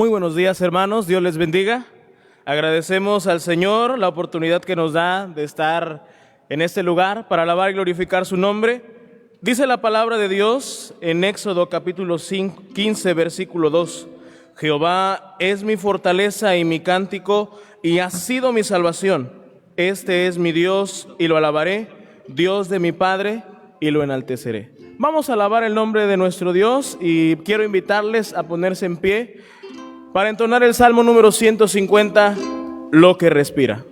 Muy buenos días, hermanos, Dios les bendiga. Agradecemos al Señor la oportunidad que nos da de estar en este lugar para alabar y glorificar su nombre. Dice la palabra de Dios en Éxodo capítulo 15, versículo 2. Jehová es mi fortaleza y mi cántico, y ha sido mi salvación. Este es mi Dios, y lo alabaré, Dios de mi Padre, y lo enalteceré. Vamos a alabar el nombre de nuestro Dios, y quiero invitarles a ponerse en pie para entonar el Salmo número 150, Lo que respira.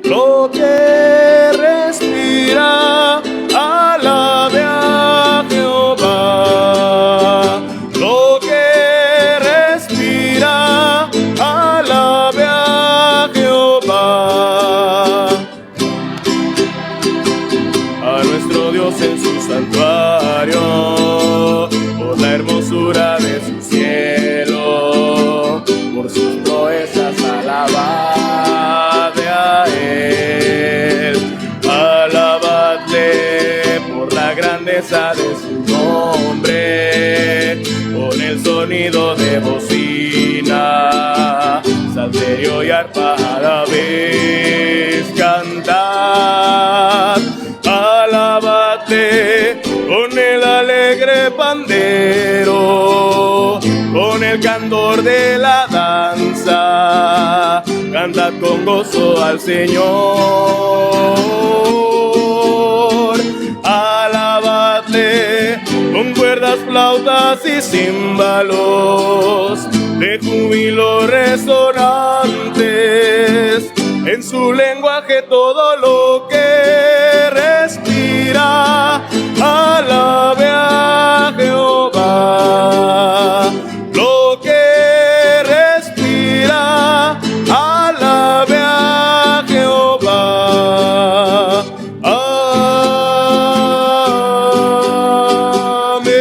Lo que respira, alabe a Jehová. Lo que respira, alabe a Jehová. A nuestro Dios en su santuario, por la hermosura de su cielo, por sus proezas alabadle a Él. Alabadle por la grandeza de su nombre, con el sonido de bocina, salterio y arpa a la vez cantad. Alabadle con el alegre pandero, con el candor de la danza, cantad con gozo al Señor. Alabadle con cuerdas, flautas y címbalos de júbilo resonantes, en su lenguaje todo lo que respira, alabe a Jehová. Lo que respira, alabe a Jehová. Amén.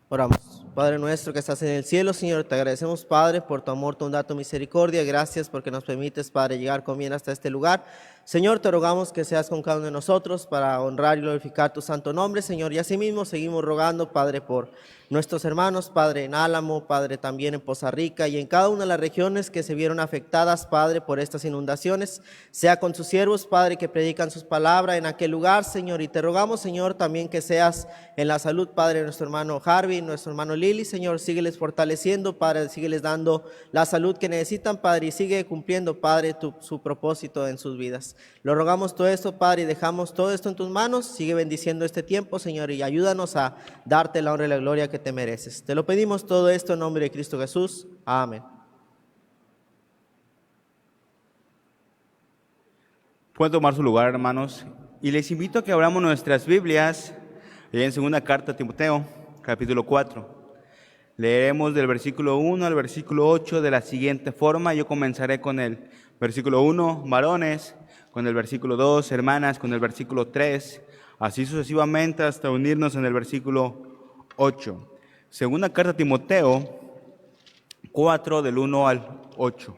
Oramos. Padre nuestro que estás en el cielo, Señor, te agradecemos, Padre, por tu amor, tu bondad, tu misericordia. Gracias porque nos permites, Padre, llegar con bien hasta este lugar. Señor, te rogamos que seas con cada uno de nosotros para honrar y glorificar tu santo nombre, Señor. Y asimismo seguimos rogando, Padre, por nuestros hermanos, Padre, en Álamo, Padre, también en Poza Rica y en cada una de las regiones que se vieron afectadas, Padre, por estas inundaciones. Sea con sus siervos, Padre, que predican sus palabras en aquel lugar, Señor. Y te rogamos, Señor, también que seas en la salud, Padre, de nuestro hermano Harvey, nuestro hermano Lili, Señor. Sígueles fortaleciendo, Padre, sígueles dando la salud que necesitan, Padre, y sigue cumpliendo, Padre, su propósito en sus vidas. Lo rogamos todo esto, Padre, y dejamos todo esto en tus manos. Sigue bendiciendo este tiempo, Señor, y ayúdanos a darte la honra y la gloria que te mereces. Te lo pedimos todo esto en nombre de Cristo Jesús. Amén. Pueden tomar su lugar, hermanos, y les invito a que abramos nuestras Biblias en segunda carta a Timoteo, capítulo 4. Leeremos del versículo 1 al versículo 8 de la siguiente forma. Yo comenzaré con el versículo 1, varones, con el versículo 2, hermanas, con el versículo 3, así sucesivamente hasta unirnos en el versículo 8. Segunda carta a Timoteo 4, del 1 al 8.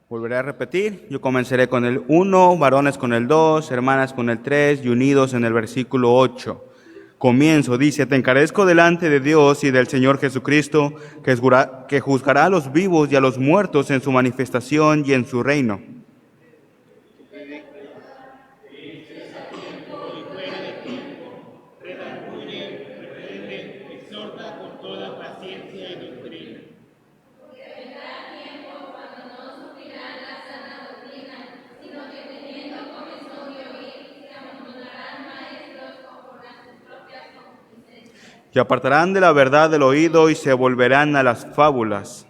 Volveré a repetir, yo comenzaré con el 1, varones con el 2, hermanas con el 3 y unidos en el versículo 8. Comienzo, dice: te encarezco delante de Dios y del Señor Jesucristo, que juzgará a los vivos y a los muertos en su manifestación y en su reino. Que apartarán de la verdad del oído y se volverán a las fábulas.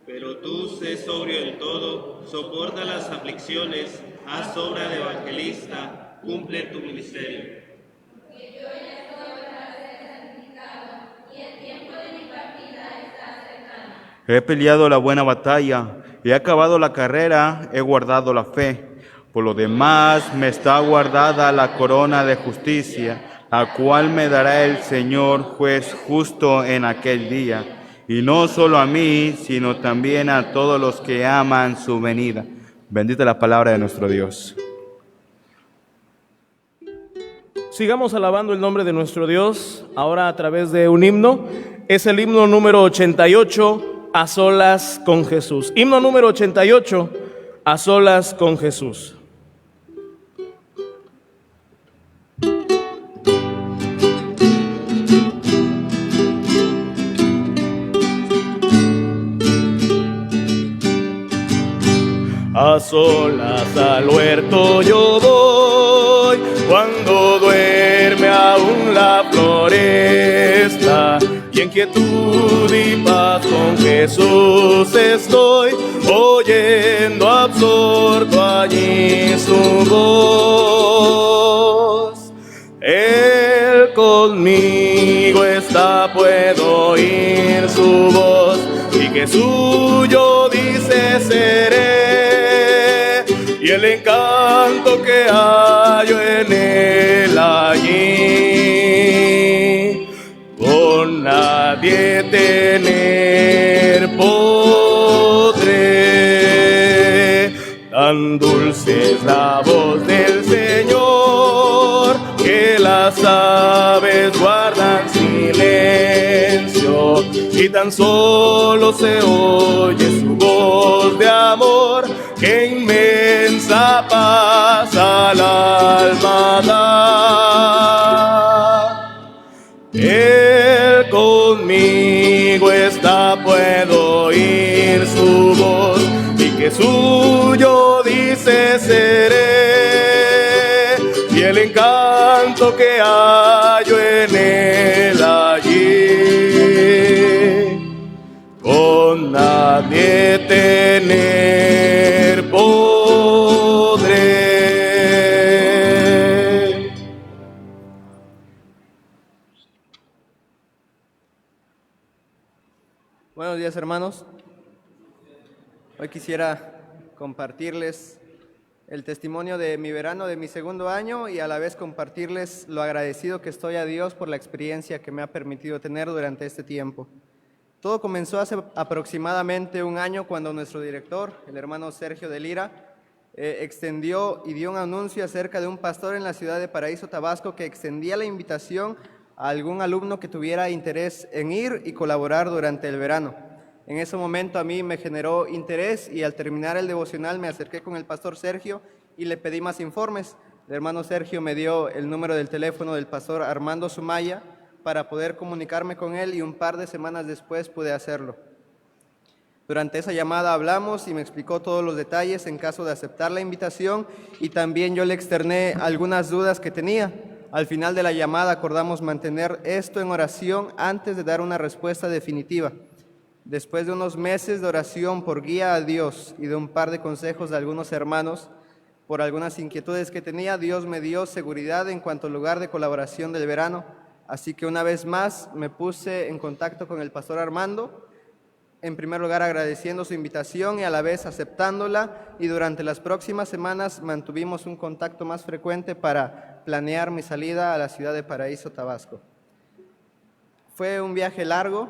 Pero tú sé sobrio en todo, soporta las aflicciones, haz obra de evangelista, cumple tu ministerio. He peleado la buena batalla, he acabado la carrera, he guardado la fe. Por lo demás me está guardada la corona de justicia, a cual me dará el Señor juez justo en aquel día, y no solo a mí, sino también a todos los que aman su venida. Bendita la palabra de nuestro Dios. Sigamos alabando el nombre de nuestro Dios, ahora a través de un himno. Es el himno número 88, A solas con Jesús. Himno número 88, A solas con Jesús. A solas al huerto yo voy, cuando duerme aún la floresta, y en quietud y paz con Jesús estoy, oyendo absorto allí su voz. Él conmigo está, puedo oír su voz, y que suyo dice seré. Y el encanto que hallo en él allí, con nadie tener podré. Tan dulce es la voz del Señor, que las aves guardan silencio, y tan solo se oye su voz de amor, que inmensa paz al alma da. Él conmigo está, puedo oír su voz, y que suyo dice seré, y el encanto que hallo en él allí, con nadie tener podré. Buenos días, hermanos. Hoy quisiera compartirles el testimonio de mi verano, de mi segundo año, y a la vez compartirles lo agradecido que estoy a Dios por la experiencia que me ha permitido tener durante este tiempo. Todo comenzó hace aproximadamente un año, cuando nuestro director, el hermano Sergio de Lira, extendió y dio un anuncio acerca de un pastor en la ciudad de Paraíso, Tabasco, que extendía la invitación a algún alumno que tuviera interés en ir y colaborar durante el verano. En ese momento a mí me generó interés, y al terminar el devocional me acerqué con el pastor Sergio y le pedí más informes. El hermano Sergio me dio el número del teléfono del pastor Armando Sumaya para poder comunicarme con él, y un par de semanas después pude hacerlo. Durante esa llamada hablamos y me explicó todos los detalles en caso de aceptar la invitación, y también yo le externé algunas dudas que tenía. Al final de la llamada acordamos mantener esto en oración antes de dar una respuesta definitiva. Después de unos meses de oración por guía a Dios y de un par de consejos de algunos hermanos, por algunas inquietudes que tenía, Dios me dio seguridad en cuanto al lugar de colaboración del verano. Así que una vez más me puse en contacto con el pastor Armando, en primer lugar agradeciendo su invitación y a la vez aceptándola, y durante las próximas semanas mantuvimos un contacto más frecuente para planear mi salida a la ciudad de Paraíso, Tabasco. Fue un viaje largo,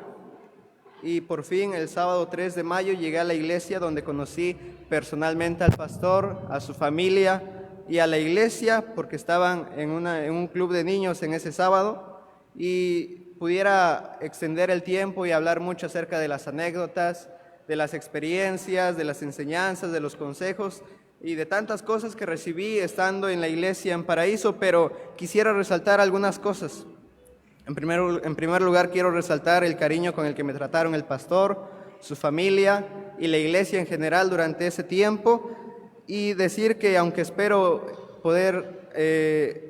y por fin el sábado 3 de mayo llegué a la iglesia, donde conocí personalmente al pastor, a su familia y a la iglesia, porque estaban en un club de niños en ese sábado, y pudiera extender el tiempo y hablar mucho acerca de las anécdotas, de las experiencias, de las enseñanzas, de los consejos y de tantas cosas que recibí estando en la iglesia en Paraíso, pero quisiera resaltar algunas cosas. En primer lugar, quiero resaltar el cariño con el que me trataron el pastor, su familia y la iglesia en general durante ese tiempo, y decir que aunque espero poder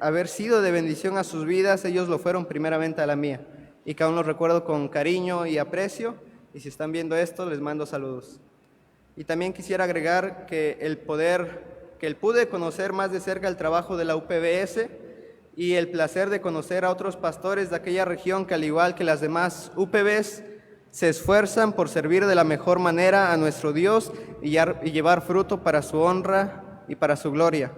haber sido de bendición a sus vidas, ellos lo fueron primeramente a la mía, y que aún los recuerdo con cariño y aprecio, y si están viendo esto les mando saludos. Y también quisiera agregar que el pude conocer más de cerca el trabajo de la UPBS, y el placer de conocer a otros pastores de aquella región que, al igual que las demás UPBs, se esfuerzan por servir de la mejor manera a nuestro Dios y llevar fruto para su honra y para su gloria.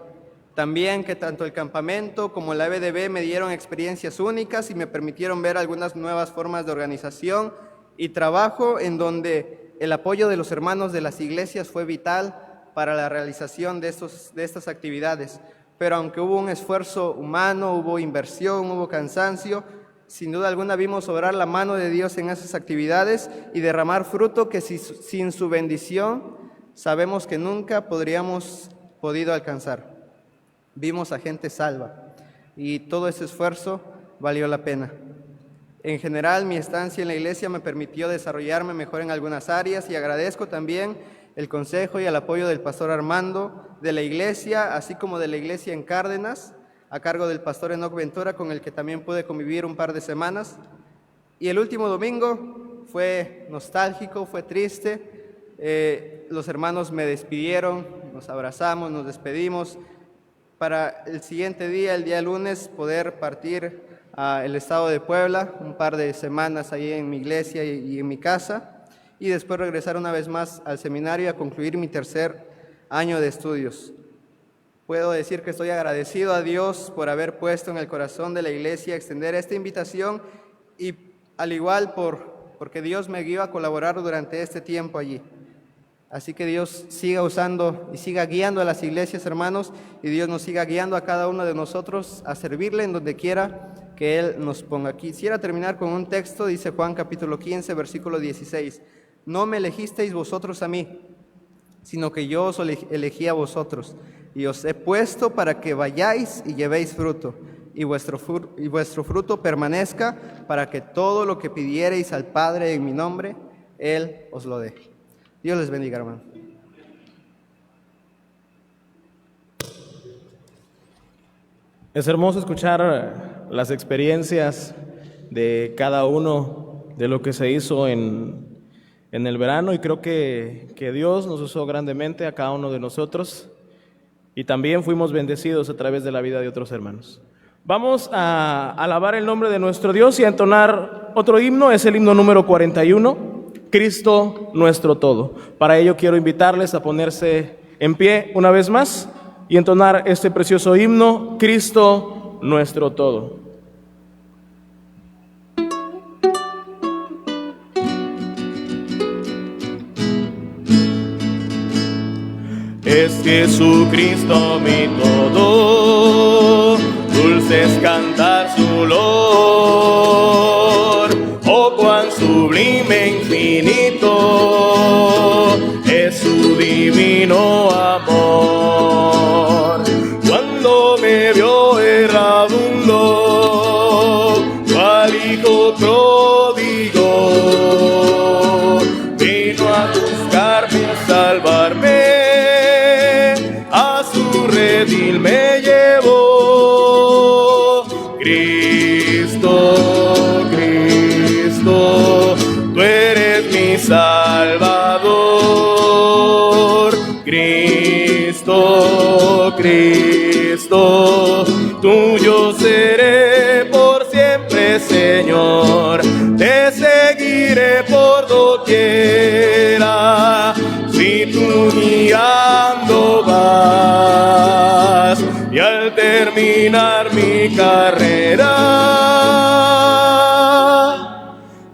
También que tanto el campamento como la EBDB me dieron experiencias únicas y me permitieron ver algunas nuevas formas de organización y trabajo en donde el apoyo de los hermanos de las iglesias fue vital para la realización de estas actividades. Pero aunque hubo un esfuerzo humano, hubo inversión, hubo cansancio, sin duda alguna vimos obrar la mano de Dios en esas actividades y derramar fruto que sin su bendición sabemos que nunca podríamos podido alcanzar. Vimos a gente salva y todo ese esfuerzo valió la pena. En general, mi estancia en la iglesia me permitió desarrollarme mejor en algunas áreas y agradezco también el consejo y el apoyo del pastor Armando, de la iglesia, así como de la iglesia en Cárdenas, a cargo del pastor Enoc Ventura, con el que también pude convivir un par de semanas. Y el último domingo fue nostálgico, fue triste. Los hermanos me despidieron, nos abrazamos, nos despedimos, para el siguiente día, el día lunes, poder partir al estado de Puebla, un par de semanas ahí en mi iglesia y en mi casa, y después regresar una vez más al seminario y a concluir mi tercer año de estudios. Puedo decir que estoy agradecido a Dios por haber puesto en el corazón de la iglesia extender esta invitación y al igual porque Dios me guió a colaborar durante este tiempo allí. Así que Dios siga usando y siga guiando a las iglesias, hermanos, y Dios nos siga guiando a cada uno de nosotros a servirle en donde quiera que Él nos ponga. Quisiera terminar con un texto, dice Juan capítulo 15, versículo 16. No me elegisteis vosotros a mí, sino que yo os elegí a vosotros, y os he puesto para que vayáis y llevéis fruto, y vuestro fruto permanezca, para que todo lo que pidiereis al Padre en mi nombre, Él os lo dé. Dios les bendiga, hermano. Es hermoso escuchar las experiencias de cada uno de lo que se hizo en el verano, y creo que Dios nos usó grandemente a cada uno de nosotros y también fuimos bendecidos a través de la vida de otros hermanos. Vamos a alabar el nombre de nuestro Dios y a entonar otro himno, es el himno número 41, Cristo nuestro todo. Para ello quiero invitarles a ponerse en pie una vez más y entonar este precioso himno, Cristo nuestro todo. Es Jesucristo mi todo, dulce es cantar su olor, oh cuán sublime infinito es su divino amor. Cuando me vio errabundo, cual hijo pródigo, vino a buscarme, a salvarme, a su redil me llevó. Cristo, Cristo, tú eres mi Salvador. Cristo, Cristo, tuyo seré por siempre, Señor. Te seguiré por doquiera, si tú guiando vas, y al terminar mi carrera,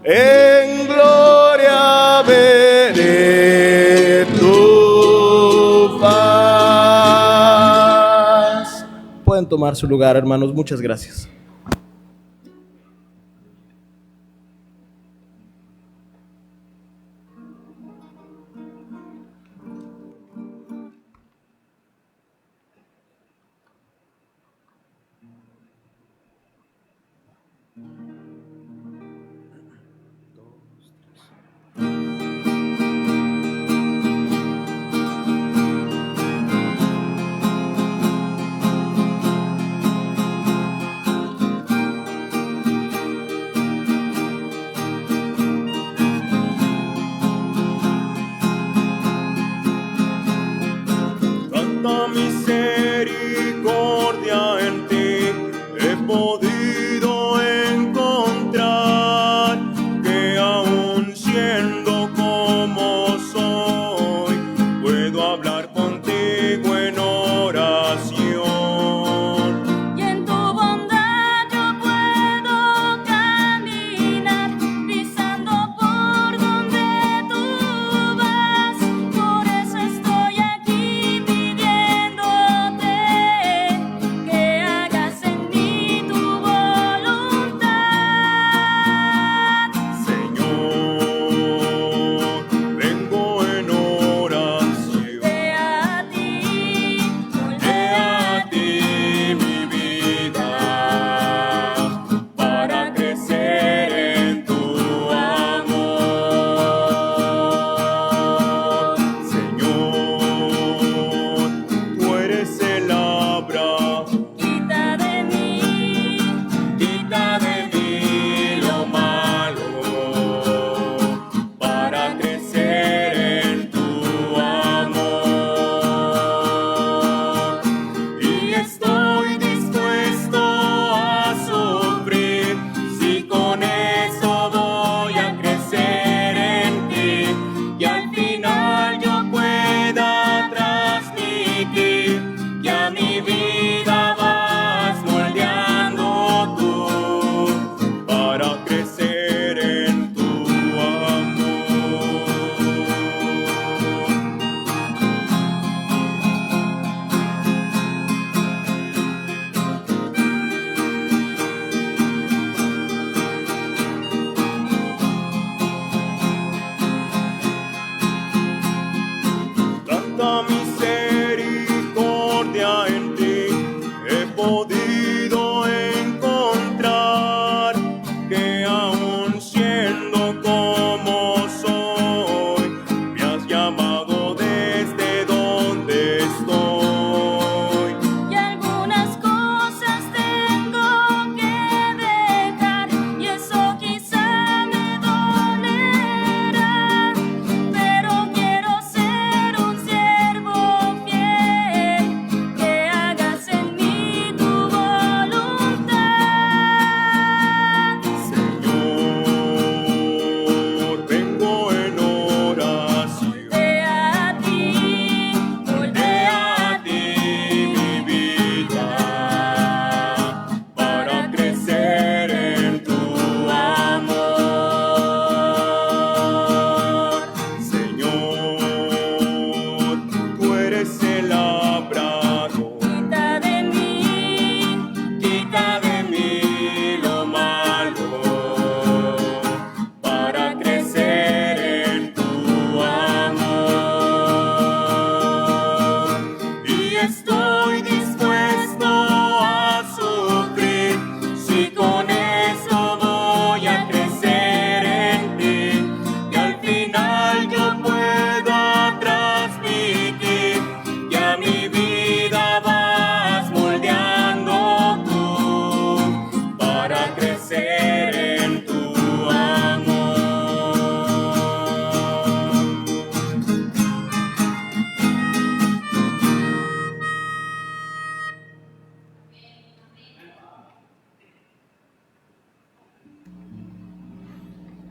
en gloria veré tu faz. Pueden tomar su lugar, hermanos. Muchas gracias.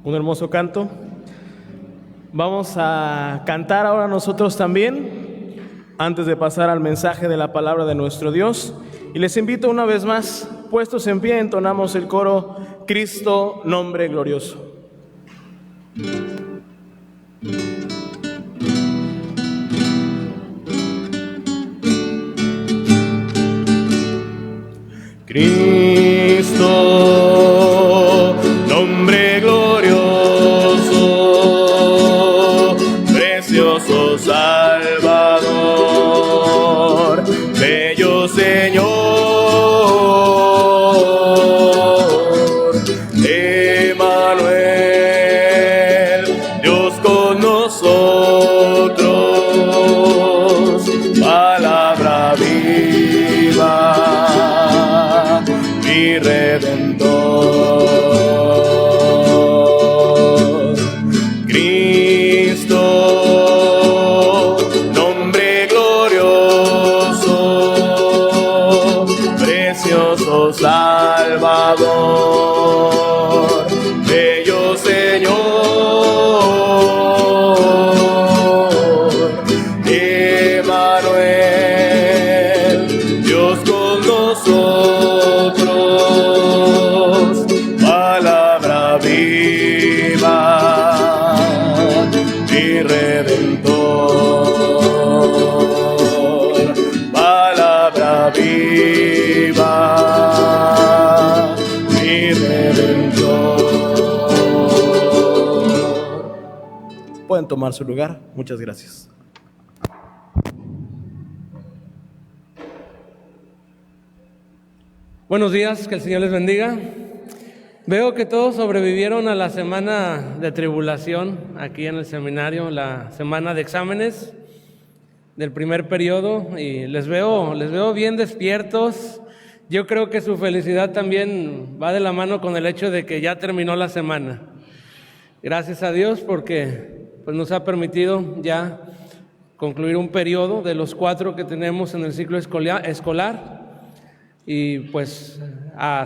Un hermoso canto. Vamos a cantar ahora nosotros también, antes de pasar al mensaje de la palabra de nuestro Dios. Y les invito una vez más, puestos en pie, entonamos el coro Cristo, nombre glorioso. Cristo, nombre glorioso, precioso Salvador, bello Señor, Emmanuel, Dios con nosotros, palabra viva, mi Redentor. Cristo, nombre glorioso, precioso Salvador, bello Señor, Emmanuel, Dios con nosotros, palabra viva, mi Redentor, palabra viva, mi Redentor. Pueden tomar su lugar. Muchas gracias. Buenos días, que el Señor les bendiga. Veo que todos sobrevivieron a la semana de tribulación aquí en el seminario, la semana de exámenes del primer periodo, y les veo bien despiertos. Yo creo que su felicidad también va de la mano con el hecho de que ya terminó la semana. Gracias a Dios porque pues, nos ha permitido ya concluir un periodo de los 4 que tenemos en el ciclo escolar. Y pues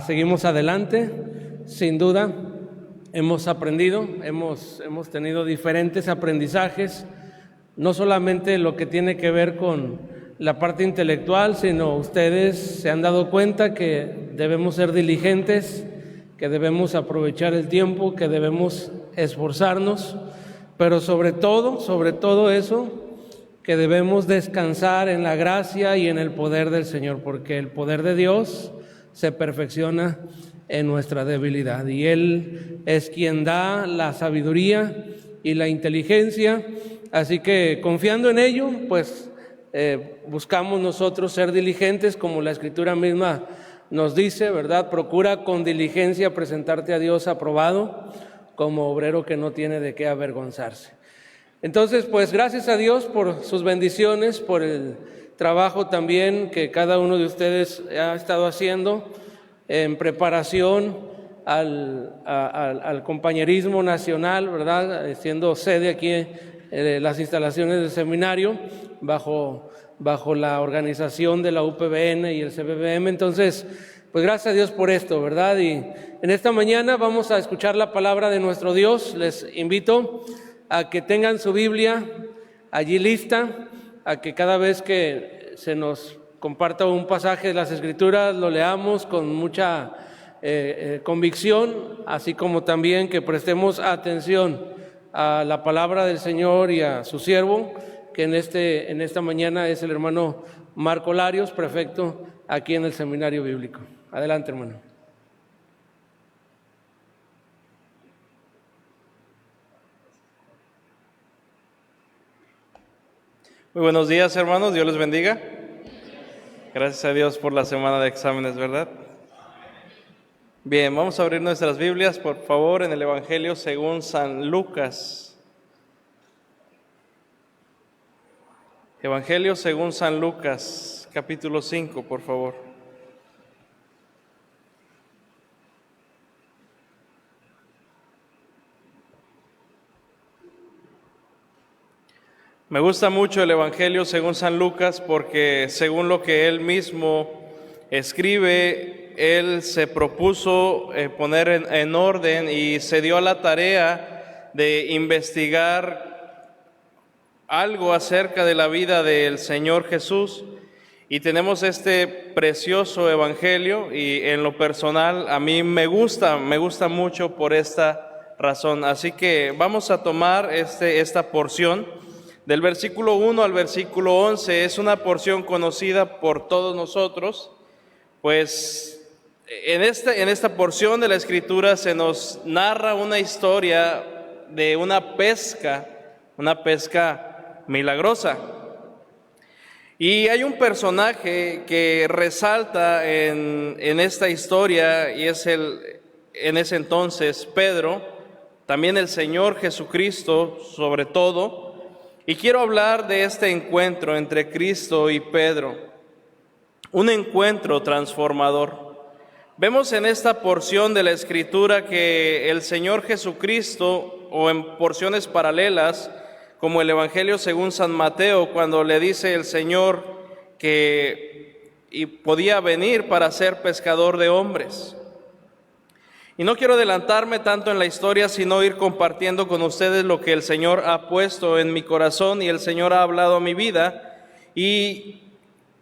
seguimos adelante, sin duda, hemos aprendido, hemos tenido diferentes aprendizajes, no solamente lo que tiene que ver con la parte intelectual, sino ustedes se han dado cuenta que debemos ser diligentes, que debemos aprovechar el tiempo, que debemos esforzarnos, pero sobre todo eso, que debemos descansar en la gracia y en el poder del Señor, porque el poder de Dios se perfecciona en nuestra debilidad y Él es quien da la sabiduría y la inteligencia, así que confiando en ello, pues buscamos nosotros ser diligentes como la Escritura misma nos dice, ¿verdad? Procura con diligencia presentarte a Dios aprobado como obrero que no tiene de qué avergonzarse. Entonces, pues gracias a Dios por sus bendiciones, por el trabajo también que cada uno de ustedes ha estado haciendo en preparación al compañerismo nacional, ¿verdad? Siendo sede aquí las instalaciones del seminario bajo la organización de la UPBN y el CBBM. Entonces, pues gracias a Dios por esto, ¿verdad? Y en esta mañana vamos a escuchar la palabra de nuestro Dios. Les invito a que tengan su Biblia allí lista, a que cada vez que se nos comparta un pasaje de las Escrituras lo leamos con mucha convicción, así como también que prestemos atención a la palabra del Señor y a su siervo, que en esta mañana es el hermano Marco Larios, prefecto aquí en el Seminario Bíblico. Adelante, hermano. Muy buenos días, hermanos, Dios les bendiga. Gracias a Dios por la semana de exámenes, ¿verdad? Bien, vamos a abrir nuestras Biblias, por favor, en el Evangelio según San Lucas. Evangelio según San Lucas, capítulo 5, por favor. Me gusta mucho el Evangelio según San Lucas porque según lo que él mismo escribe, él se propuso poner en orden y se dio a la tarea de investigar algo acerca de la vida del Señor Jesús. Y tenemos este precioso evangelio y en lo personal a mí me gusta mucho por esta razón. Así que vamos a tomar esta porción del versículo 1 al versículo 11. Es una porción conocida por todos nosotros, pues en esta porción de la Escritura se nos narra una historia de una pesca milagrosa. Y hay un personaje que resalta en esta historia y es en ese entonces Pedro, también el Señor Jesucristo sobre todo. Y quiero hablar de este encuentro entre Cristo y Pedro, un encuentro transformador. Vemos en esta porción de la Escritura que el Señor Jesucristo, o en porciones paralelas, como el Evangelio según San Mateo, cuando le dice el Señor que podía venir para ser pescador de hombres. Y no quiero adelantarme tanto en la historia, sino ir compartiendo con ustedes lo que el Señor ha puesto en mi corazón y el Señor ha hablado a mi vida. Y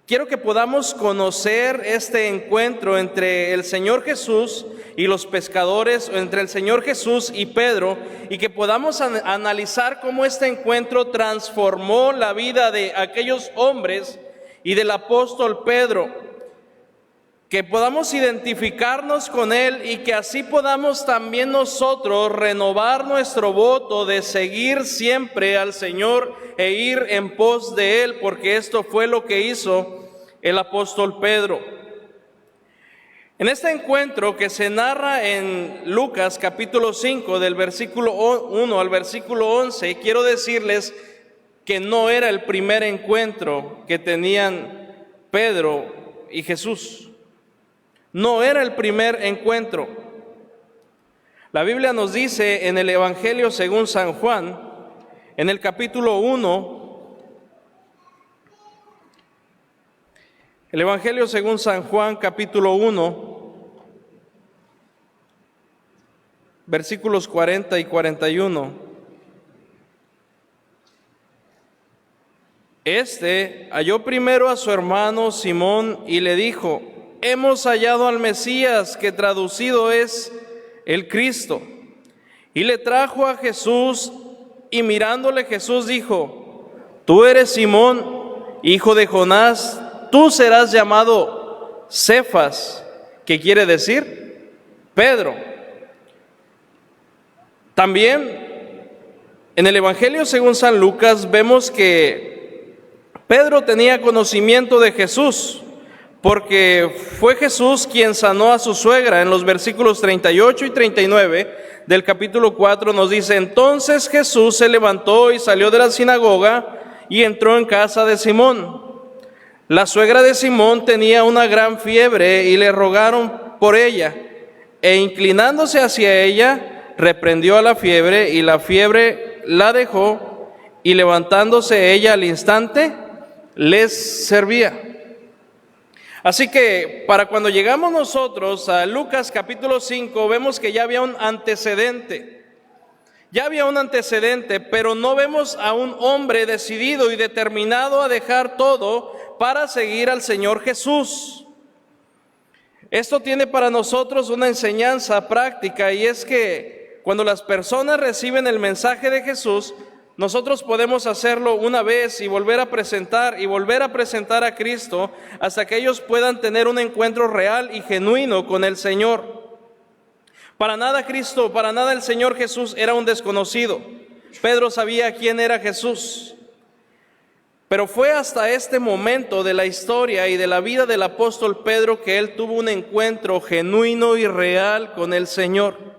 quiero que podamos conocer este encuentro entre el Señor Jesús y los pescadores, o entre el Señor Jesús y Pedro, y que podamos analizar cómo este encuentro transformó la vida de aquellos hombres y del apóstol Pedro, que podamos identificarnos con él y que así podamos también nosotros renovar nuestro voto de seguir siempre al Señor e ir en pos de él, porque esto fue lo que hizo el apóstol Pedro. En este encuentro que se narra en Lucas capítulo 5 del versículo 1 al versículo 11, quiero decirles que no era el primer encuentro que tenían Pedro y Jesús. No era el primer encuentro. La Biblia nos dice en el Evangelio según San Juan, en el capítulo 1, el Evangelio según San Juan, capítulo 1, versículos 40 y 41. Este halló primero a su hermano Simón y le dijo: hemos hallado al Mesías, que traducido es el Cristo. Y le trajo a Jesús, y mirándole Jesús dijo: tú eres Simón, hijo de Jonás, tú serás llamado Cefas, que quiere decir Pedro. También en el Evangelio según San Lucas vemos que Pedro tenía conocimiento de Jesús, porque fue Jesús quien sanó a su suegra. En los versículos 38 y 39 del capítulo 4 nos dice: entonces Jesús se levantó y salió de la sinagoga y entró en casa de Simón. La suegra de Simón tenía una gran fiebre y le rogaron por ella, e inclinándose hacia ella, reprendió a la fiebre, y la fiebre la dejó, y levantándose ella al instante, les servía. Así que para cuando llegamos nosotros a Lucas capítulo 5, vemos que ya había un antecedente. Ya había un antecedente, pero no vemos a un hombre decidido y determinado a dejar todo para seguir al Señor Jesús. Esto tiene para nosotros una enseñanza práctica, y es que cuando las personas reciben el mensaje de Jesús, nosotros podemos hacerlo una vez y volver a presentar a Cristo hasta que ellos puedan tener un encuentro real y genuino con el Señor. Para nada el Señor Jesús era un desconocido. Pedro sabía quién era Jesús. Pero fue hasta este momento de la historia y de la vida del apóstol Pedro que él tuvo un encuentro genuino y real con el Señor.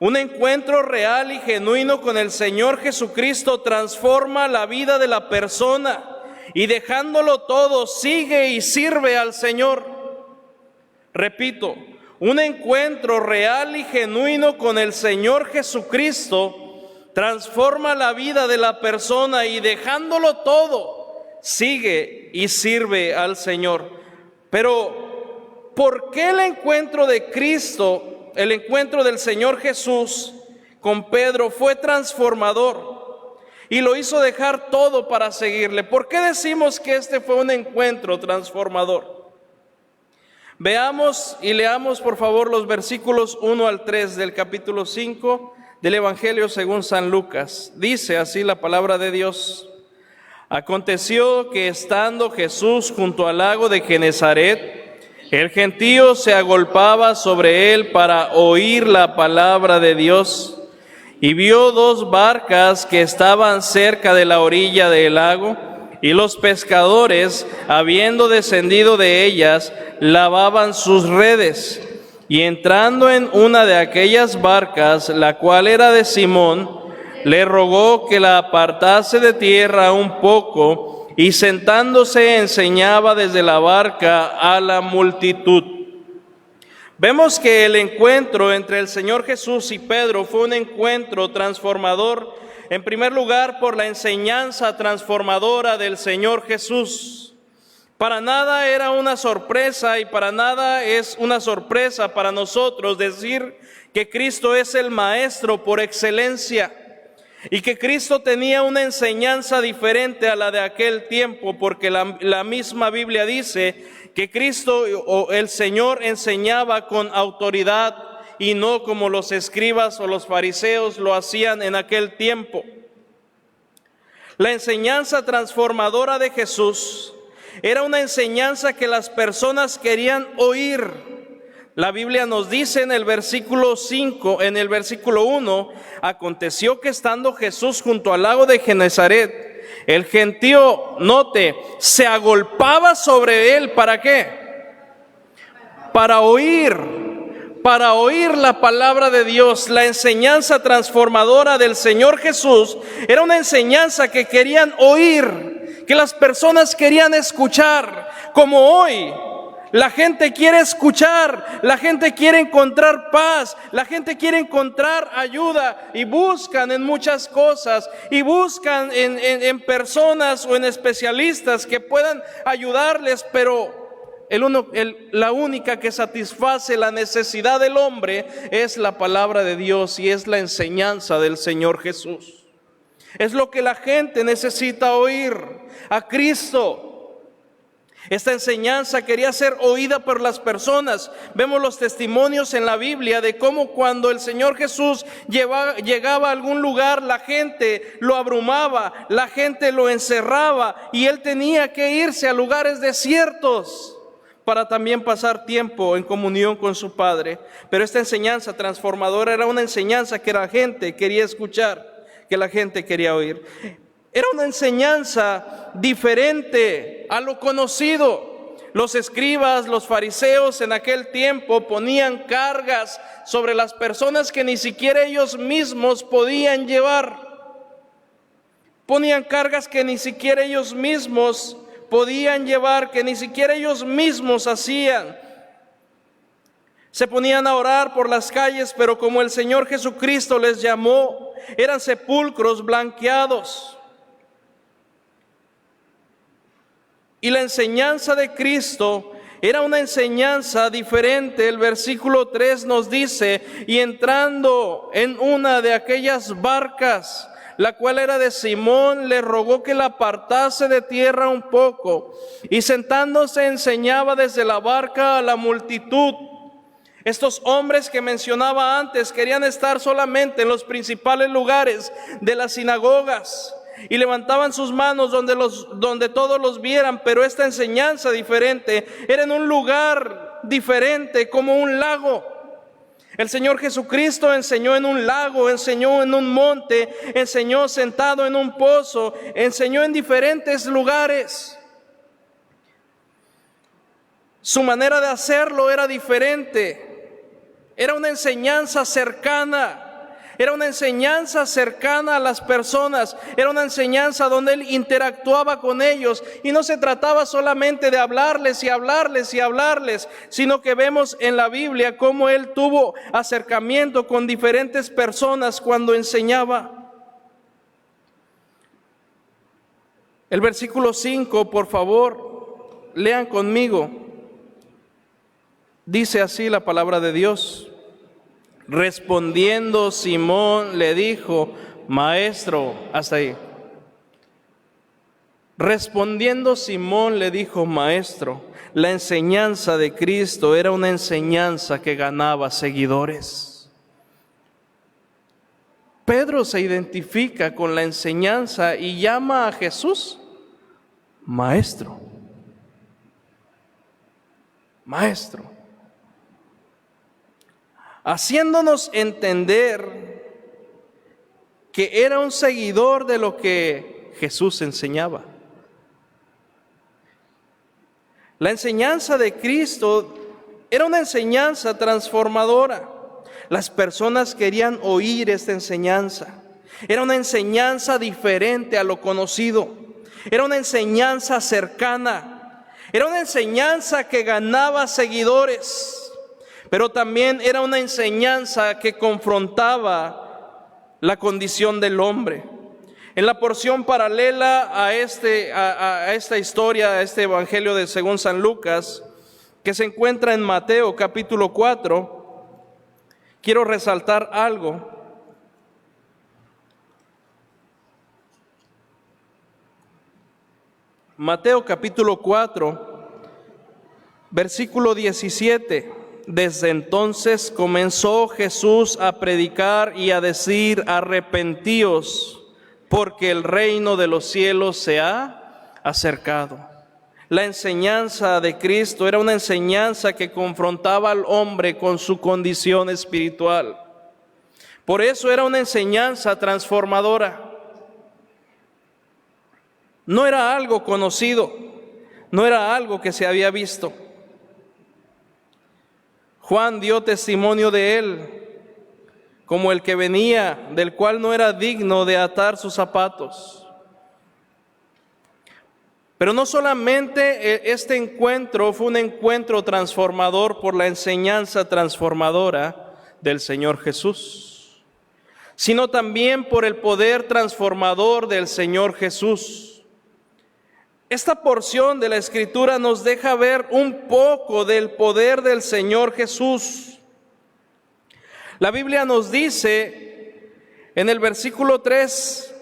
Un encuentro real y genuino con el Señor Jesucristo transforma la vida de la persona, y dejándolo todo sigue y sirve al Señor. Repito, un encuentro real y genuino con el Señor Jesucristo transforma la vida de la persona, y dejándolo todo sigue y sirve al Señor. Pero ¿por qué el encuentro de Cristo, el encuentro del Señor Jesús con Pedro fue transformador y lo hizo dejar todo para seguirle? ¿Por qué decimos que este fue un encuentro transformador? Veamos y leamos por favor los versículos 1 al 3 del capítulo 5 del Evangelio según San Lucas. Dice así la palabra de Dios: Aconteció que estando Jesús junto al lago de Genezaret, el gentío se agolpaba sobre él para oír la palabra de Dios, y vio dos barcas que estaban cerca de la orilla del lago, y los pescadores, habiendo descendido de ellas, lavaban sus redes. Y entrando en una de aquellas barcas, la cual era de Simón, le rogó que la apartase de tierra un poco, y sentándose enseñaba desde la barca a la multitud. Vemos que el encuentro entre el Señor Jesús y Pedro fue un encuentro transformador, en primer lugar por la enseñanza transformadora del Señor Jesús. Para nada era una sorpresa y para nada es una sorpresa para nosotros decir que Cristo es el Maestro por excelencia y que Cristo tenía una enseñanza diferente a la de aquel tiempo, porque la misma Biblia dice que Cristo o el Señor enseñaba con autoridad y no como los escribas o los fariseos lo hacían en aquel tiempo. La enseñanza transformadora de Jesús era una enseñanza que las personas querían oír. La Biblia nos dice en el versículo 5, en el versículo 1, aconteció que estando Jesús junto al lago de Genezaret, el gentío, note, se agolpaba sobre él. ¿Para qué? Para oír la palabra de Dios. La enseñanza transformadora del Señor Jesús era una enseñanza que querían oír, que las personas querían escuchar, como hoy. La gente quiere escuchar, la gente quiere encontrar paz, la gente quiere encontrar ayuda y buscan en muchas cosas y buscan en personas o en especialistas que puedan ayudarles, pero la única que satisface la necesidad del hombre es la palabra de Dios y es la enseñanza del Señor Jesús. Es lo que la gente necesita oír, a Cristo. Esta enseñanza quería ser oída por las personas. Vemos los testimonios en la Biblia de cómo cuando el Señor Jesús llegaba a algún lugar, la gente lo abrumaba, la gente lo encerraba y Él tenía que irse a lugares desiertos para también pasar tiempo en comunión con su Padre. Pero esta enseñanza transformadora era una enseñanza que la gente quería escuchar, que la gente quería oír. Era una enseñanza diferente a lo conocido. Los escribas, los fariseos en aquel tiempo ponían cargas sobre las personas que ni siquiera ellos mismos podían llevar. Ponían cargas que ni siquiera ellos mismos podían llevar, que ni siquiera ellos mismos hacían. Se ponían a orar por las calles, pero como el Señor Jesucristo les llamó, eran sepulcros blanqueados. Y la enseñanza de Cristo era una enseñanza diferente. El versículo 3 nos dice, y entrando en una de aquellas barcas, la cual era de Simón, le rogó que la apartase de tierra un poco, y sentándose enseñaba desde la barca a la multitud. Estos hombres que mencionaba antes querían estar solamente en los principales lugares de las sinagogas y levantaban sus manos donde todos los vieran, pero esta enseñanza diferente era en un lugar diferente, como un lago. El Señor Jesucristo enseñó en un lago, enseñó en un monte, enseñó sentado en un pozo, enseñó en diferentes lugares. Su manera de hacerlo era diferente, era una enseñanza cercana. Era una enseñanza cercana a las personas, era una enseñanza donde Él interactuaba con ellos y no se trataba solamente de hablarles y hablarles y hablarles, sino que vemos en la Biblia cómo Él tuvo acercamiento con diferentes personas cuando enseñaba. El versículo 5, por favor, lean conmigo. Dice así la palabra de Dios. Respondiendo Simón le dijo, Maestro, hasta ahí. Respondiendo Simón le dijo, Maestro, la enseñanza de Cristo era una enseñanza que ganaba seguidores. Pedro se identifica con la enseñanza y llama a Jesús Maestro. Maestro. Haciéndonos entender que era un seguidor de lo que Jesús enseñaba. La enseñanza de Cristo era una enseñanza transformadora. Las personas querían oír esta enseñanza. Era una enseñanza diferente a lo conocido. Era una enseñanza cercana. Era una enseñanza que ganaba seguidores. Pero también era una enseñanza que confrontaba la condición del hombre. En la porción paralela a esta historia, a este evangelio de según San Lucas, que se encuentra en Mateo capítulo 4, quiero resaltar algo. Mateo capítulo 4, versículo 17. Desde entonces comenzó Jesús a predicar y a decir, arrepentíos, porque el reino de los cielos se ha acercado. La enseñanza de Cristo era una enseñanza que confrontaba al hombre con su condición espiritual. Por eso era una enseñanza transformadora. No era algo conocido, no era algo que se había visto. Juan dio testimonio de él como el que venía, del cual no era digno de atar sus zapatos. Pero no solamente este encuentro fue un encuentro transformador por la enseñanza transformadora del Señor Jesús, sino también por el poder transformador del Señor Jesús. Esta porción de la Escritura nos deja ver un poco del poder del Señor Jesús. La Biblia nos dice en el versículo 3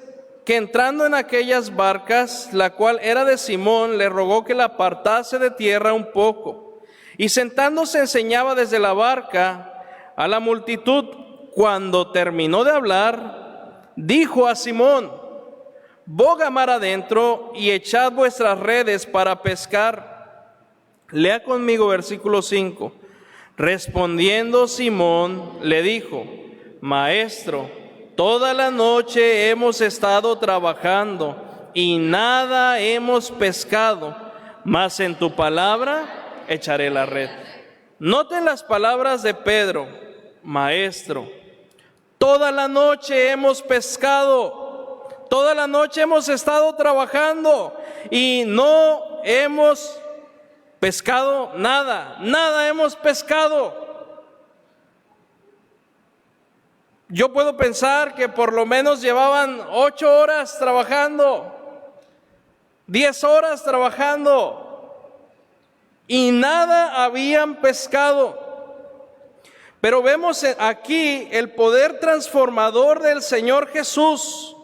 que entrando en aquellas barcas, la cual era de Simón, le rogó que la apartase de tierra un poco. Y sentándose enseñaba desde la barca a la multitud. Cuando terminó de hablar, dijo a Simón, boga mar adentro y echad vuestras redes para pescar. Lea conmigo versículo 5. Respondiendo Simón le dijo, Maestro, toda la noche hemos estado trabajando y nada hemos pescado, mas en tu palabra echaré la red. Noten las palabras de Pedro, Maestro, toda la noche hemos pescado. Toda la noche hemos estado trabajando y no hemos pescado nada, nada hemos pescado. Yo puedo pensar que por lo menos llevaban 8 horas trabajando, 10 horas trabajando y nada habían pescado. Pero vemos aquí el poder transformador del Señor Jesús.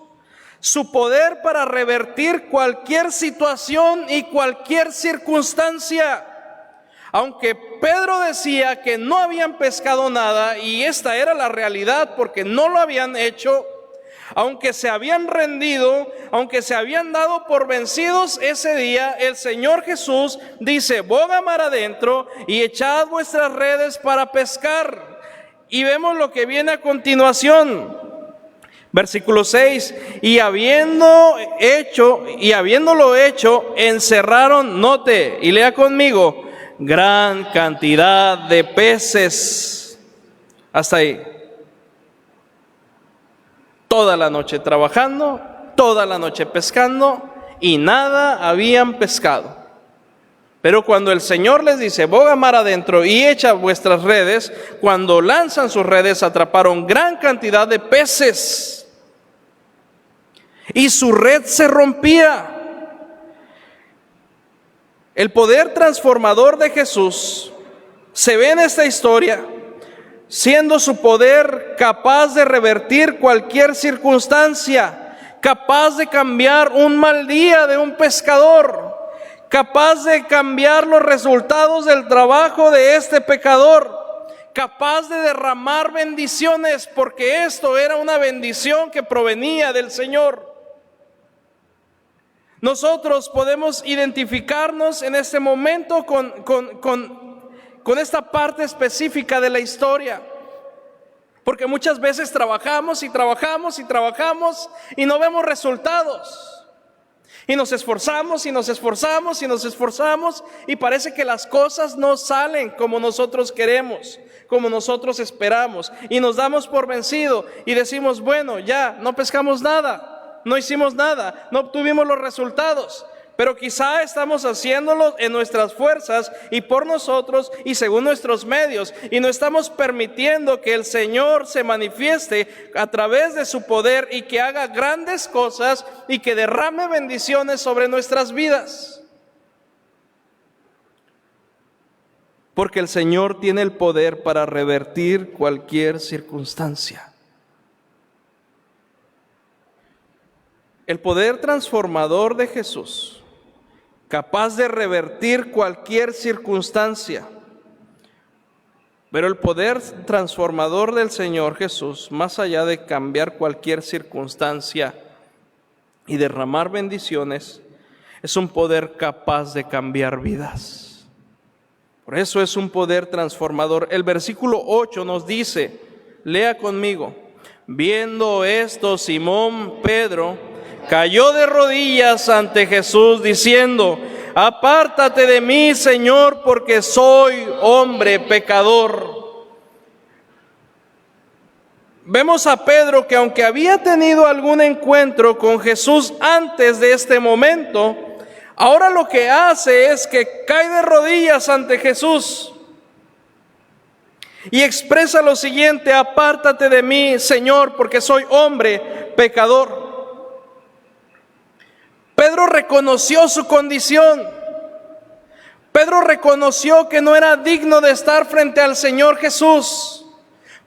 Su poder para revertir cualquier situación y cualquier circunstancia. Aunque Pedro decía que no habían pescado nada, y esta era la realidad porque no lo habían hecho, aunque se habían rendido, aunque se habían dado por vencidos ese día, el Señor Jesús dice, boga mar adentro y echad vuestras redes para pescar. Y vemos lo que viene a continuación. Versículo 6, y habiéndolo hecho, encerraron, note, y lea conmigo, gran cantidad de peces. Hasta ahí. Toda la noche trabajando, toda la noche pescando, y nada habían pescado. Pero cuando el Señor les dice, boga mar adentro y echa vuestras redes, cuando lanzan sus redes atraparon gran cantidad de peces. Y su red se rompía. El poder transformador de Jesús se ve en esta historia siendo su poder capaz de revertir cualquier circunstancia, capaz de cambiar un mal día de un pescador, capaz de cambiar los resultados del trabajo de este pecador, capaz de derramar bendiciones, porque esto era una bendición que provenía del Señor. Nosotros podemos identificarnos en este momento con esta parte específica de la historia, porque muchas veces trabajamos y trabajamos y trabajamos y no vemos resultados. Y nos esforzamos y nos esforzamos y nos esforzamos y parece que las cosas no salen como nosotros queremos, como nosotros esperamos. Y nos damos por vencido y decimos, bueno, ya no pescamos nada, no hicimos nada, no obtuvimos los resultados. Pero quizá estamos haciéndolo en nuestras fuerzas y por nosotros y según nuestros medios, y no estamos permitiendo que el Señor se manifieste a través de su poder y que haga grandes cosas y que derrame bendiciones sobre nuestras vidas. Porque el Señor tiene el poder para revertir cualquier circunstancia. El poder transformador de Jesús, capaz de revertir cualquier circunstancia. Pero el poder transformador del Señor Jesús, más allá de cambiar cualquier circunstancia y derramar bendiciones, es un poder capaz de cambiar vidas. Por eso es un poder transformador. El versículo 8 nos dice, lea conmigo: viendo esto, Simón Pedro cayó de rodillas ante Jesús diciendo: apártate de mí, Señor, porque soy hombre pecador. Vemos a Pedro que aunque había tenido algún encuentro con Jesús antes de este momento, ahora lo que hace es que cae de rodillas ante Jesús y expresa lo siguiente: apártate de mí, Señor, porque soy hombre pecador. Pedro reconoció su condición. Pedro reconoció que no era digno de estar frente al Señor Jesús.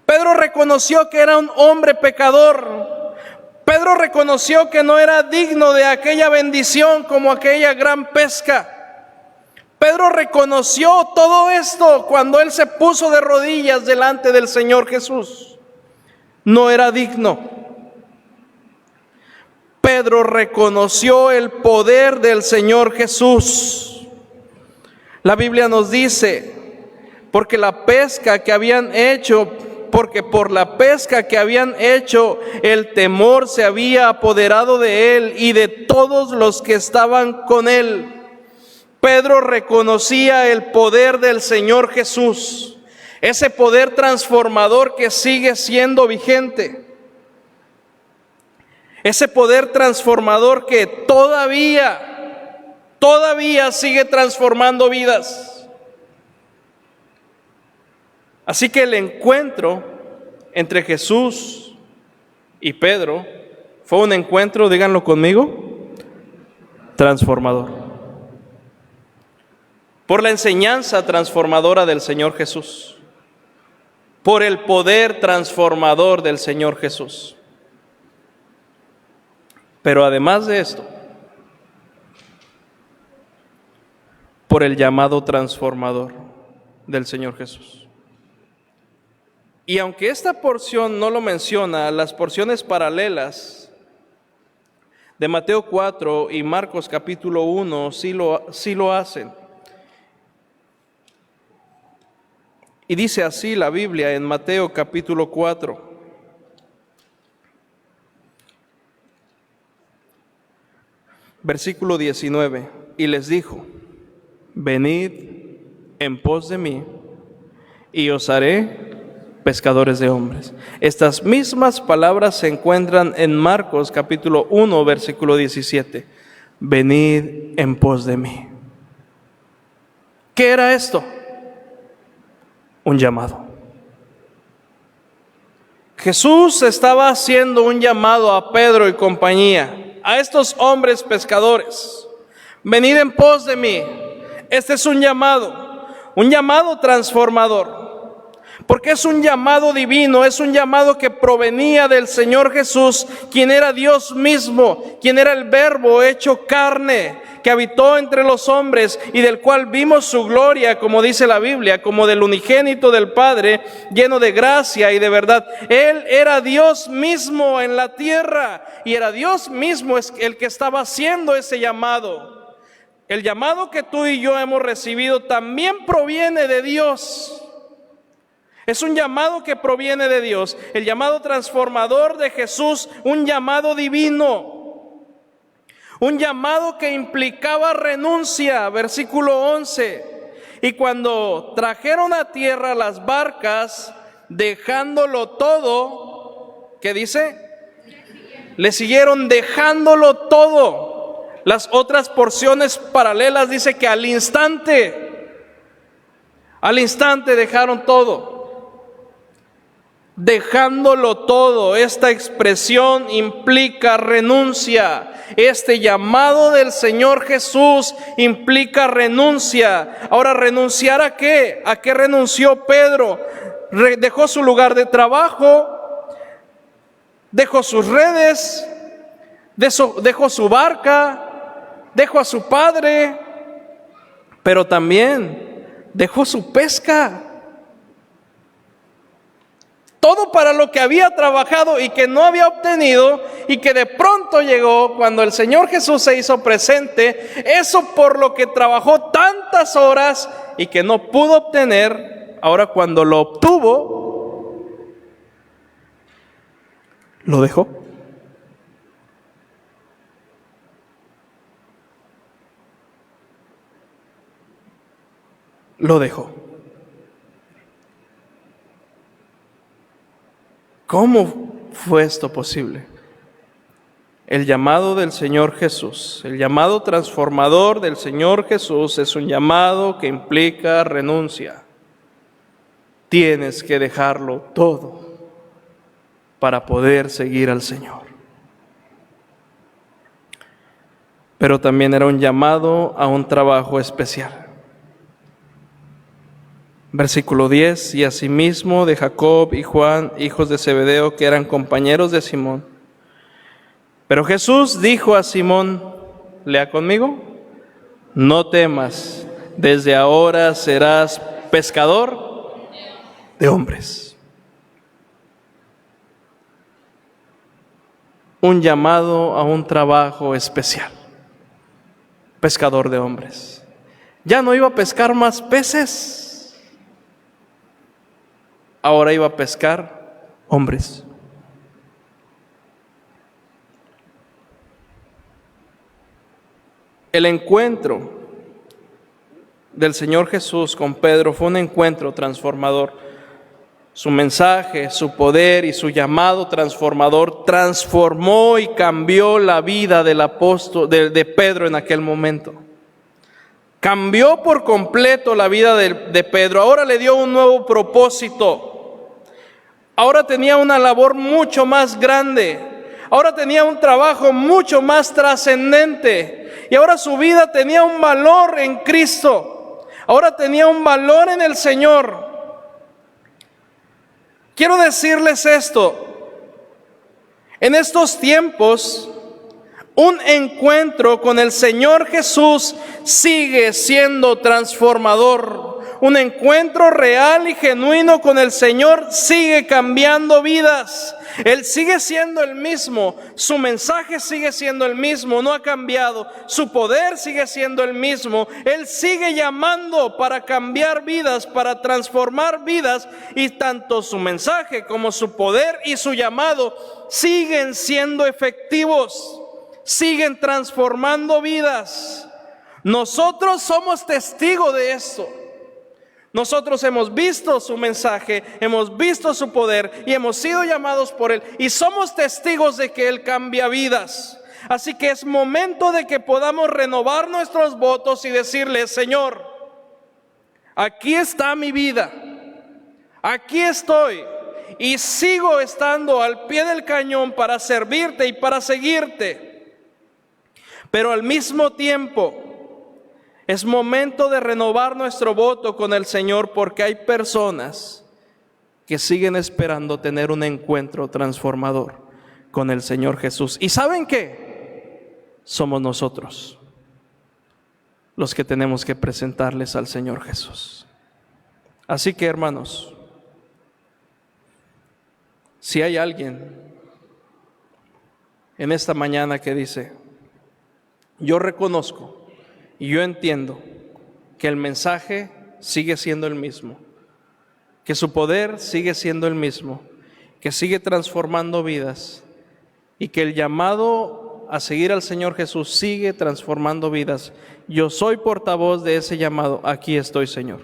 Pedro reconoció que era un hombre pecador. Pedro reconoció que no era digno de aquella bendición como aquella gran pesca. Pedro reconoció todo esto cuando él se puso de rodillas delante del Señor Jesús. No era digno. Pedro reconoció el poder del Señor Jesús. La Biblia nos dice, porque por la pesca que habían hecho, el temor se había apoderado de él y de todos los que estaban con él. Pedro reconocía el poder del Señor Jesús, ese poder transformador que sigue siendo vigente. Ese poder transformador que todavía sigue transformando vidas. Así que el encuentro entre Jesús y Pedro fue un encuentro, díganlo conmigo, transformador. Por la enseñanza transformadora del Señor Jesús, por el poder transformador del Señor Jesús. Pero además de esto, por el llamado transformador del Señor Jesús. Y aunque esta porción no lo menciona, las porciones paralelas de Mateo 4 y Marcos capítulo 1 sí lo hacen. Y dice así la Biblia en Mateo capítulo 4. Versículo 19, y les dijo: venid en pos de mí, y os haré pescadores de hombres. Estas mismas palabras se encuentran en Marcos capítulo 1, versículo 17. Venid en pos de mí. ¿Qué era esto? Un llamado. Jesús estaba haciendo un llamado a Pedro y compañía, a estos hombres pescadores. Venid en pos de mí. Este es un llamado. un llamado transformador, porque es un llamado divino, es un llamado que provenía del Señor Jesús, quien era Dios mismo, quien era el Verbo hecho carne, que habitó entre los hombres y del cual vimos su gloria, como dice la Biblia, como del unigénito del Padre, lleno de gracia y de verdad. Él era Dios mismo en la tierra y era Dios mismo el que estaba haciendo ese llamado. El llamado que tú y yo hemos recibido también proviene de Dios. Es un llamado que proviene de Dios, el llamado transformador de Jesús, un llamado divino. Un llamado que implicaba renuncia, versículo 11. Y cuando trajeron a tierra las barcas, dejándolo todo, ¿qué dice? Le siguieron dejándolo todo. Las otras porciones paralelas dice que al instante dejaron todo. Dejándolo todo, esta expresión implica renuncia. Este llamado del Señor Jesús implica renuncia. Ahora, ¿renunciar a qué? ¿A qué renunció Pedro? Dejó su lugar de trabajo, dejó sus redes, dejó su barca, dejó a su padre, pero también dejó su pesca. Todo para lo que había trabajado y que no había obtenido y que de pronto llegó cuando el Señor Jesús se hizo presente, eso por lo que trabajó tantas horas y que no pudo obtener, ahora cuando lo obtuvo, lo dejó. Lo dejó. ¿Cómo fue esto posible? El llamado del Señor Jesús, el llamado transformador del Señor Jesús es un llamado que implica renuncia. Tienes que dejarlo todo para poder seguir al Señor. Pero también era un llamado a un trabajo especial. Versículo 10, y asimismo de Jacob y Juan, hijos de Zebedeo, que eran compañeros de Simón. Pero Jesús dijo a Simón, lea conmigo, no temas, desde ahora serás pescador de hombres. Un llamado a un trabajo especial, pescador de hombres. Ya no iba a pescar más peces, ahora iba a pescar hombres. El encuentro del Señor Jesús con Pedro fue un encuentro transformador. Su mensaje, su poder y su llamado transformador transformó y cambió la vida del apóstol, de Pedro en aquel momento. Cambió por completo la vida de Pedro. Ahora le dio un nuevo propósito. Ahora tenía una labor mucho más grande. Ahora tenía un trabajo mucho más trascendente. Y ahora su vida tenía un valor en Cristo. Ahora tenía un valor en el Señor. Quiero decirles esto. En estos tiempos, un encuentro con el Señor Jesús sigue siendo transformador. Un encuentro real y genuino con el Señor sigue cambiando vidas. Él sigue siendo el mismo, su mensaje sigue siendo el mismo, no ha cambiado, su poder sigue siendo el mismo. Él sigue llamando para cambiar vidas, para transformar vidas, y tanto su mensaje como su poder y su llamado siguen siendo efectivos, siguen transformando vidas. Nosotros somos testigos de esto. Nosotros hemos visto su mensaje, hemos visto su poder y hemos sido llamados por Él y somos testigos de que Él cambia vidas. Así que es momento de que podamos renovar nuestros votos y decirle: Señor, aquí está mi vida, aquí estoy y sigo estando al pie del cañón para servirte y para seguirte. Pero al mismo tiempo, Es momento de renovar nuestro voto con el Señor, porque hay personas que siguen esperando tener un encuentro transformador con el Señor Jesús. ¿Y saben qué? Somos nosotros los que tenemos que presentarles al Señor Jesús. Así que, hermanos, si hay alguien en esta mañana que dice: yo reconozco y yo entiendo que el mensaje sigue siendo el mismo, que su poder sigue siendo el mismo, que sigue transformando vidas y que el llamado a seguir al Señor Jesús sigue transformando vidas. Yo soy portavoz de ese llamado. Aquí estoy, Señor,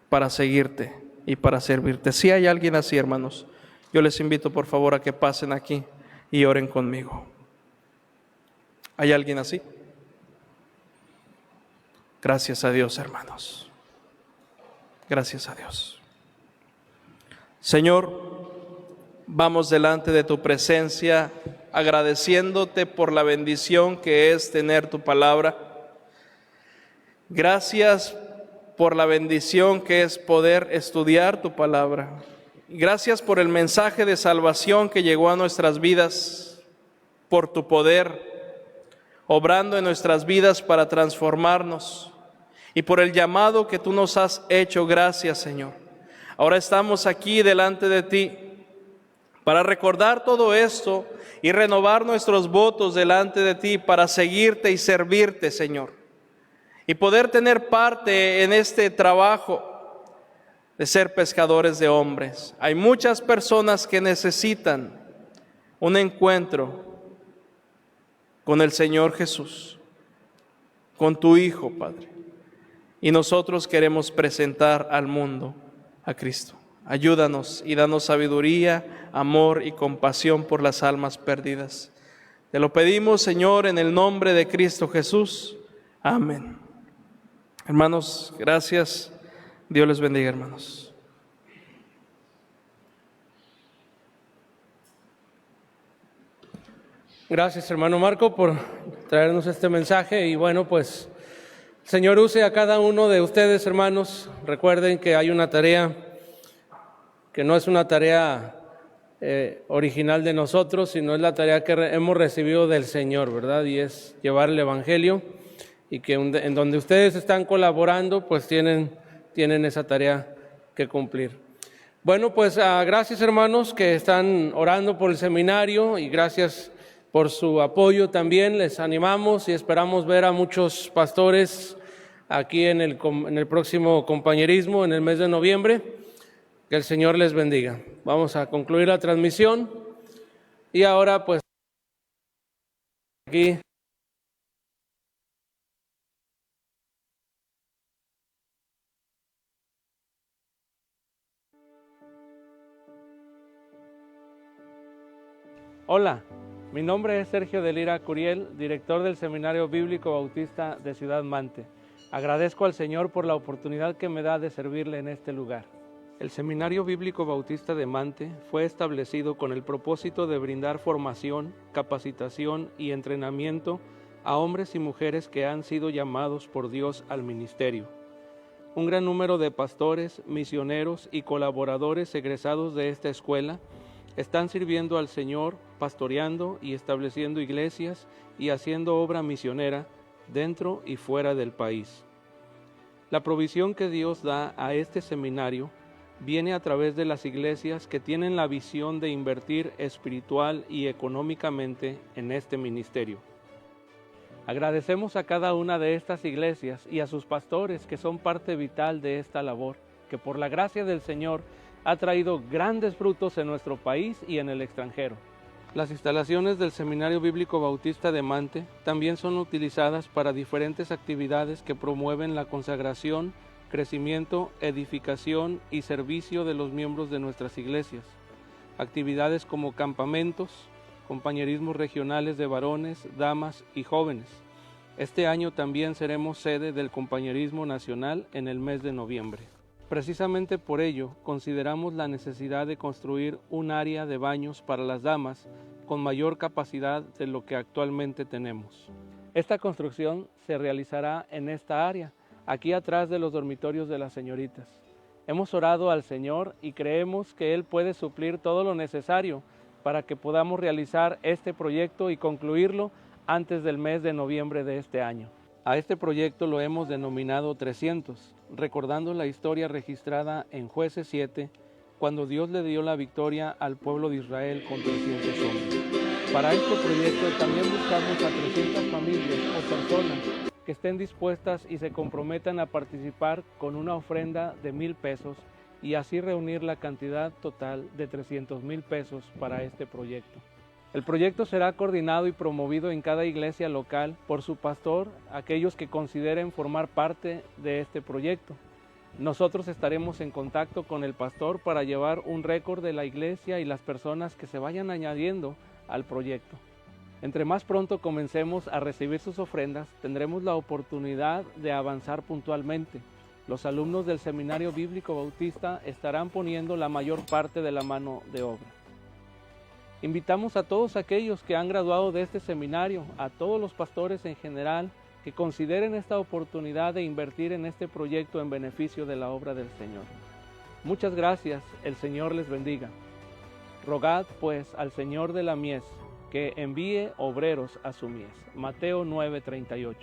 para seguirte y para servirte. Si hay alguien así, hermanos, yo les invito por favor a que pasen aquí y oren conmigo. ¿Hay alguien así? Gracias a Dios, hermanos. Gracias a Dios. Señor, vamos delante de tu presencia agradeciéndote por la bendición que es tener tu palabra. Gracias por la bendición que es poder estudiar tu palabra. Gracias por el mensaje de salvación que llegó a nuestras vidas, por tu poder obrando en nuestras vidas para transformarnos, y por el llamado que tú nos has hecho. Gracias, Señor. Ahora estamos aquí delante de ti para recordar todo esto y renovar nuestros votos delante de ti para seguirte y servirte, Señor, y poder tener parte en este trabajo de ser pescadores de hombres. Hay muchas personas que necesitan un encuentro con el Señor Jesús, con tu Hijo, Padre. Y nosotros queremos presentar al mundo a Cristo. Ayúdanos y danos sabiduría, amor y compasión por las almas perdidas. Te lo pedimos, Señor, en el nombre de Cristo Jesús. Amén. Hermanos, gracias. Dios les bendiga, hermanos. Gracias, hermano Marco, por traernos este mensaje. Y bueno, pues, Señor, use a cada uno de ustedes, hermanos. Recuerden que hay una tarea que no es una tarea original de nosotros, sino es la tarea que hemos recibido del Señor, ¿verdad? Y es llevar el Evangelio, y que en donde ustedes están colaborando, pues tienen esa tarea que cumplir. Bueno, pues gracias, hermanos, que están orando por el seminario, y gracias por su apoyo también. Les animamos y esperamos ver a muchos pastores aquí en el próximo compañerismo, en el mes de noviembre. Que el Señor les bendiga. Vamos a concluir la transmisión, y ahora pues aquí. Hola, mi nombre es Sergio de Lira Curiel, director del Seminario Bíblico Bautista de Ciudad Mante. Agradezco al Señor por la oportunidad que me da de servirle en este lugar. El Seminario Bíblico Bautista de Mante fue establecido con el propósito de brindar formación, capacitación y entrenamiento a hombres y mujeres que han sido llamados por Dios al ministerio. Un gran número de pastores, misioneros y colaboradores egresados de esta escuela están sirviendo al Señor, pastoreando y estableciendo iglesias y haciendo obra misionera dentro y fuera del país. La provisión que Dios da a este seminario viene a través de las iglesias que tienen la visión de invertir espiritual y económicamente en este ministerio. Agradecemos a cada una de estas iglesias y a sus pastores que son parte vital de esta labor, que por la gracia del Señor ha traído grandes frutos en nuestro país y en el extranjero. Las instalaciones del Seminario Bíblico Bautista de Mante también son utilizadas para diferentes actividades que promueven la consagración, crecimiento, edificación y servicio de los miembros de nuestras iglesias. Actividades como campamentos, compañerismos regionales de varones, damas y jóvenes. Este año también seremos sede del compañerismo nacional en el mes de noviembre. Precisamente por ello, consideramos la necesidad de construir un área de baños para las damas con mayor capacidad de lo que actualmente tenemos. Esta construcción se realizará en esta área, aquí atrás de los dormitorios de las señoritas. Hemos orado al Señor y creemos que Él puede suplir todo lo necesario para que podamos realizar este proyecto y concluirlo antes del mes de noviembre de este año. A este proyecto lo hemos denominado 300, recordando la historia registrada en Jueces 7, cuando Dios le dio la victoria al pueblo de Israel con 300 hombres. Para este proyecto también buscamos a 300 familias o personas que estén dispuestas y se comprometan a participar con una ofrenda de 1,000 pesos y así reunir la cantidad total de 300,000 pesos para este proyecto. El proyecto será coordinado y promovido en cada iglesia local por su pastor, aquellos que consideren formar parte de este proyecto. Nosotros estaremos en contacto con el pastor para llevar un récord de la iglesia y las personas que se vayan añadiendo al proyecto. Entre más pronto comencemos a recibir sus ofrendas, tendremos la oportunidad de avanzar puntualmente. Los alumnos del Seminario Bíblico Bautista estarán poniendo la mayor parte de la mano de obra. Invitamos a todos aquellos que han graduado de este seminario, a todos los pastores en general, que consideren esta oportunidad de invertir en este proyecto en beneficio de la obra del Señor. Muchas gracias, el Señor les bendiga. Rogad pues al Señor de la mies que envíe obreros a su mies. Mateo 9:38.